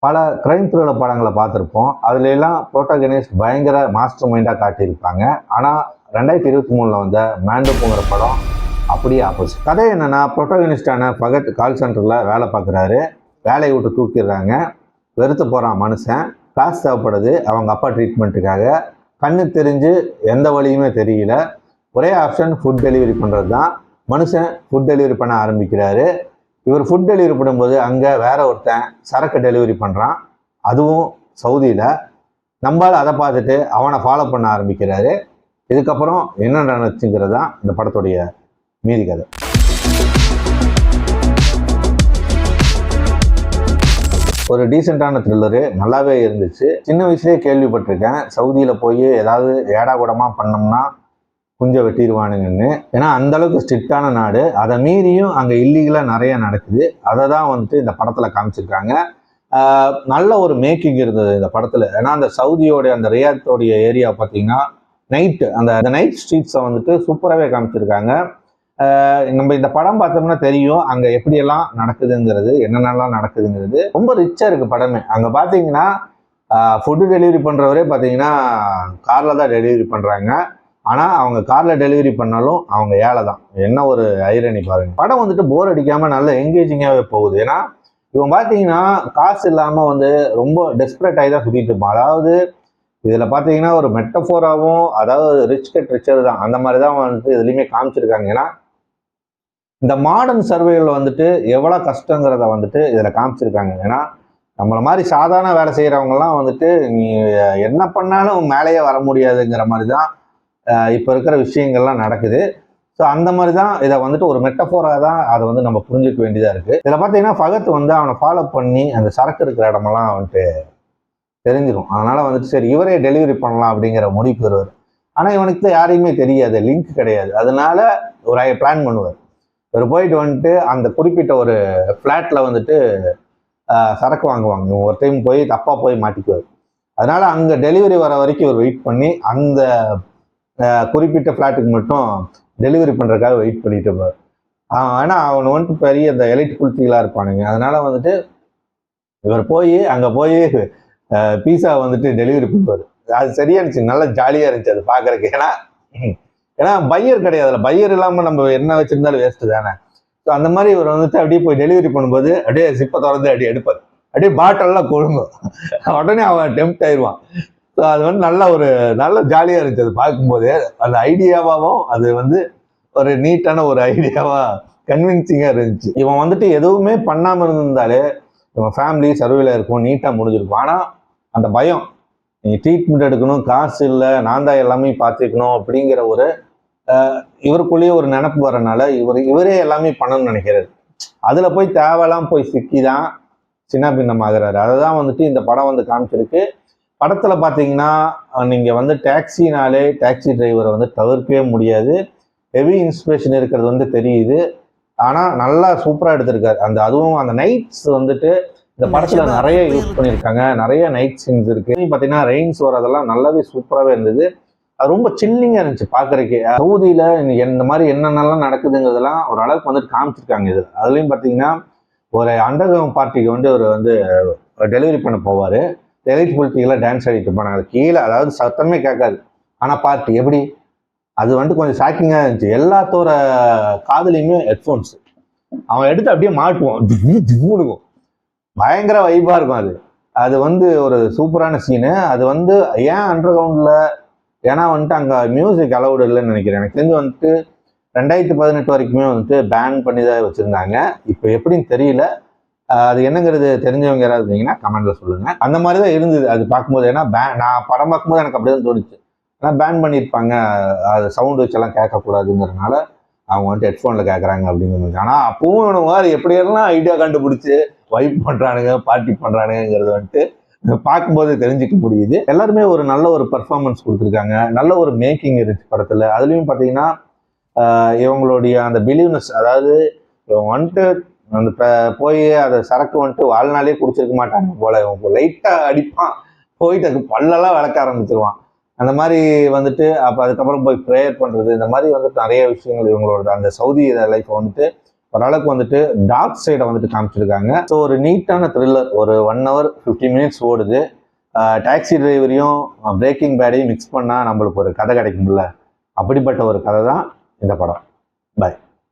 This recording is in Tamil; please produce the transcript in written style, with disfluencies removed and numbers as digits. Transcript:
பல கிரைம் த்ரில்லர் படங்களை பார்த்துருப்போம். அதுல எல்லாம் புரோட்டகனிஸ்ட் பயங்கர மாஸ்டர் மைண்டாக காட்டியிருப்பாங்க. ஆனால் 2023 வந்த மேண்டோப்புங்கிற படம் அப்படியே ஆப்போசிட். கதை என்னன்னா, புரோட்டகனிஸ்டான பகத் கால் சென்டரில் வேலை பார்க்குறாரு. வேலையை விட்டு தூக்கிடுறாங்க. வெறுத்து போகிறான் மனுஷன். காசு தேவைப்படுது அவங்க அப்பா ட்ரீட்மெண்ட்டுக்காக. கண்ணு தெரிஞ்சு எந்த வழியுமே தெரியல. ஒரே ஆப்ஷன் ஃபுட் டெலிவரி பண்ணுறது தான். மனுஷன் ஃபுட் டெலிவரி பண்ண ஆரம்பிக்கிறாரு. இவர் ஃபுட் டெலிவரி பண்ணும்போது அங்கே வேற ஒருத்தன் சரக்கு டெலிவரி பண்ணுறான், அதுவும் சவுதியில். நம்மளால் அதை பார்த்துட்டு அவனை ஃபாலோ பண்ண ஆரம்பிக்கிறாரு. இதுக்கப்புறம் என்ன நடந்துச்சுங்கிறது தான் இந்த படத்துடைய மீதி கதை. ஒரு டீசெண்டான த்ரில்லரு, நல்லாவே இருந்துச்சு. சின்ன வயசுலேயே கேள்விப்பட்டிருக்கேன், சவுதியில் போய் ஏதாவது ஏடா கூடமாக பண்ணோம்னா குஞ்சை வெட்டிடுவானுங்கன்னு. ஏன்னா அந்த அளவுக்கு ஸ்ட்ரிக்டான நாடு. அதை மீறியும் அங்கே இல்லீகலாக நிறைய நடக்குது. அதை தான் வந்துட்டு இந்த படத்தில் காமிச்சிருக்காங்க. நல்ல ஒரு மேக்கிங் இருந்தது இந்த படத்தில். ஏன்னா அந்த சவுதியோடைய அந்த ரியாத்தோடைய ஏரியா பார்த்தீங்கன்னா நைட்டு அந்த நைட் ஸ்ட்ரீட்ஸை வந்துட்டு சூப்பராகவே காமிச்சிருக்காங்க. நம்ம இந்த படம் பார்த்தோம்னா தெரியும் அங்கே எப்படியெல்லாம் நடக்குதுங்கிறது, என்னென்னலாம் நடக்குதுங்கிறது. ரொம்ப ரிச்சாக இருக்குது படமே. அங்கே பார்த்தீங்கன்னா ஃபுட்டு டெலிவரி பண்ணுறவரே பார்த்தீங்கன்னா காரில் தான் டெலிவரி பண்ணுறாங்க. ஆனால் அவங்க காரில் டெலிவரி பண்ணாலும் அவங்க ஏழை தான். என்ன ஒரு ஐரணி பாருங்க. படம் வந்துட்டு போர் அடிக்காமல் நல்ல என்கேஜிங்காகவே போகுது. ஏன்னா இவன் பார்த்தீங்கன்னா காசு இல்லாமல் வந்து ரொம்ப டெஸ்பரேட் ஆகி தான் சுற்றிட்டு இருப்பான். அதாவது இதில் பார்த்தீங்கன்னா ஒரு மெட்டஃபோராகவும், அதாவது ரிச் கெட் ரிச்சர் தான், அந்த மாதிரி தான் வந்துட்டு இதுலையுமே காமிச்சிருக்காங்க. ஏன்னா இந்த மாடர்ன் சர்வேயில் வந்துட்டு எவ்வளோ கஷ்டங்கிறத வந்துட்டு இதில் காமிச்சிருக்காங்க. ஏன்னா நம்மளை மாதிரி சாதாரண வேலை செய்கிறவங்கலாம் வந்துட்டு நீ என்ன பண்ணாலும் மேலேயே வர முடியாதுங்கிற மாதிரி தான் இப்போ இருக்கிற விஷயங்கள்லாம் நடக்குது. ஸோ அந்த மாதிரி தான் இதை வந்துட்டு ஒரு மெட்டஃபோராக தான் அதை வந்து நம்ம புரிஞ்சுக்க வேண்டியதாக இருக்குது. இதில் பார்த்தீங்கன்னா ஃபகத் வந்து அவனை ஃபாலோ பண்ணி அந்த சரக்கு இருக்கிற இடமெல்லாம் வந்துட்டு தெரிஞ்சிடும். அதனால் வந்துட்டு சரி இவரே டெலிவரி பண்ணலாம் அப்படிங்கிற முடிவு பெறுவார். ஆனால் இவனுக்கு தான் யாரையுமே தெரியாது, லிங்க் கிடையாது. அதனால ஒரு பிளான் பண்ணுவார். இவர் போயிட்டு வந்துட்டு அந்த குறிப்பிட்ட ஒரு ஃப்ளாட்டில் வந்துட்டு சரக்கு வாங்குவாங்க. ஒரு டைம் போய் தப்பாக போய் மாட்டிக்குவார். அதனால் அங்கே டெலிவரி வர வரைக்கும் இவர் வெயிட் பண்ணி அந்த குறிப்பிட்ட ஃப்ளாட்டுக்கு மட்டும் டெலிவரி பண்ணுறதுக்காக வெயிட் பண்ணிட்டு இருப்பார். ஏன்னா அவன் வந்துட்டு பெரிய இந்த எலைட் குளிச்சிகளாக இருப்பானுங்க. அதனால வந்துட்டு இவர் போய் அங்கே போய் பீஸா வந்துட்டு டெலிவரி பண்ணுவார். அது சரியா இருந்துச்சு, நல்லா ஜாலியாக இருந்துச்சு அது பார்க்குறதுக்கு. ஏன்னா பையர் கிடையாது, அதில் பையர் இல்லாமல் நம்ம என்ன வச்சுருந்தாலும் வேஸ்ட்டு தானே. ஸோ அந்த மாதிரி இவர் வந்துட்டு அப்படியே போய் டெலிவரி பண்ணும்போது அப்படியே சிப்பை திறந்து அப்படியே எடுப்பார். அப்படியே பாட்டெல்லாம் கொழுங்கும். உடனே அவன் டெம்ப்ட் ஆயிடுவான். ஸோ அது வந்து நல்ல ஜாலியாக இருந்துச்சு அது பார்க்கும்போது. அந்த ஐடியாவாகவும் அது வந்து ஒரு நீட்டான ஒரு ஐடியாவாக கன்வின்சிங்காக இருந்துச்சு. இவன் வந்துட்டு எதுவுமே பண்ணாமல் இருந்திருந்தாலே இவன் ஃபேமிலி சர்வேல இருக்கும், நீட்டாக முடிஞ்சிருக்கும். ஆனால் அந்த பயம், நீ ட்ரீட்மெண்ட் எடுக்கணும், காசு இல்லை, நான் தான் எல்லாமே பார்த்துக்கணும் அப்படிங்கிற ஒரு இவருக்குள்ளேயே ஒரு நினப்பு வரனால இவரே எல்லாமே பண்ணணும்னு நினைக்கிறாரு. அதில் போய் தேவையெல்லாம் போய் சிக்கி தான் சின்ன பின்னமாகிறாரு. அதை தான் வந்துட்டு இந்த படம் வந்து காமிச்சிருக்கு. படத்தில் பார்த்தீங்கன்னா நீங்கள் வந்து டாக்ஸினாலே டாக்ஸி டிரைவரை வந்து தவிர்க்கவே முடியாது. ஹெவி இன்ஸ்பிரேஷன் இருக்கிறது வந்து தெரியுது. ஆனால் நல்லா சூப்பராக எடுத்திருக்காரு. அதுவும் அந்த நைட்ஸ் வந்துட்டு இந்த படத்தில் நிறைய யூஸ் பண்ணியிருக்காங்க. நிறைய நைட் சீன்ஸ் இருக்கு. பார்த்தீங்கன்னா ரெயின்ஸ் வரதெல்லாம் நல்லாவே சூப்பராகவே இருந்தது. அது ரொம்ப சில்லிங்காக இருந்துச்சு பார்க்குறக்கே. சவுதியில் இந்த மாதிரி என்னென்னலாம் நடக்குதுங்கிறதெல்லாம் ஒரு அளவுக்கு வந்துட்டு காமிச்சிருக்காங்க. இது அதுலேயும் பார்த்தீங்கன்னா ஒரு அண்டர் கிரவுண்ட் பார்ட்டிக்கு வந்து அவர் வந்து டெலிவரி பண்ண போவார். எலைட் குளிச்சிகளாக டான்ஸ் ஆடிட்டு போனாங்க. அது கீழே, அதாவது சத்தமே கேட்காது, ஆனால் பார்ட்டி எப்படி அது வந்துட்டு கொஞ்சம் ஷாக்கிங்காக இருந்துச்சு. எல்லாத்தோட காதுலையுமே ஹெட்ஃபோன்ஸ் அவன் எடுத்து அப்படியே மாட்டுவான், திவ்வுனுக்கும் பயங்கர வைப்பாக இருக்கும். அது வந்து ஒரு சூப்பரான சீனு. அது வந்து ஏன் அண்டர் கிரவுண்டில், ஏன்னா வந்துட்டு அங்கே மியூசிக் அலவுடு இல்லைன்னு நினைக்கிறேன். எனக்கு தெரிஞ்சு வந்துட்டு 2018 வரைக்குமே வந்துட்டு பேன் பண்ணி தான் வச்சுருந்தாங்க. இப்போ எப்படின்னு தெரியல. அது என்னங்கிறது தெரிஞ்சவங்க யாராவது இருந்தீங்கன்னா கமெண்ட்ல சொல்லுங்க. அந்த மாதிரி தான் இருந்தது அது பார்க்கும்போது. ஏன்னா நான் படம் பார்க்கும்போது எனக்கு அப்படிதான் தோணுச்சு. ஏன்னா பேன் பண்ணியிருப்பாங்க, அது சவுண்டு வச்செல்லாம் கேட்கக்கூடாதுங்கிறதுனால அவங்க வந்துட்டு ஹெட்ஃபோனில் கேட்குறாங்க அப்படிங்கிறது. ஆனால் அப்பவும் இவனுங்க எப்படியெல்லாம் ஐடியா கண்டுபிடிச்சி வைப் பண்ணுறானுங்க, பார்ட்டி பண்ணுறானுங்கிறது வந்துட்டு பார்க்கும்போது தெரிஞ்சுக்க முடியுது. எல்லாருமே ஒரு நல்ல ஒரு பர்ஃபார்மன்ஸ் கொடுத்துருக்காங்க. நல்ல ஒரு மேக்கிங் இருந்துச்சு படத்தில். அதுலேயும் பார்த்தீங்கன்னா இவங்களுடைய அந்த பிலீவ்னஸ், அதாவது இவங்க வந்துட்டு அந்த போய் அதை சரக்கு வந்துட்டு வாழ்நாளே குடிச்சிருக்க மாட்டாங்க போல. இவங்க லைட்டாக அடிப்பான், போயிட்டு அது பல்லெல்லாம் விளக்க ஆரம்பிச்சிருவான். அந்த மாதிரி வந்துட்டு அப்போ அதுக்கப்புறம் போய் ப்ரேயர் பண்ணுறது, இந்த மாதிரி வந்துட்டு நிறைய விஷயங்கள் இவங்களோட அந்த சவுதி லைஃப்பை வந்துட்டு ஓரளவுக்கு வந்துட்டு டார்க் சைடை வந்துட்டு காமிச்சிருக்காங்க. ஸோ ஒரு நீட்டான த்ரில்லர், ஒரு 1 hour 50 minutes ஓடுது. டாக்ஸி டிரைவரையும் பிரேக்கிங் பேடையும் மிக்ஸ் பண்ணால் நம்மளுக்கு ஒரு கதை கிடைக்கும்ல, அப்படிப்பட்ட ஒரு கதை தான் இந்த படம். பாய்.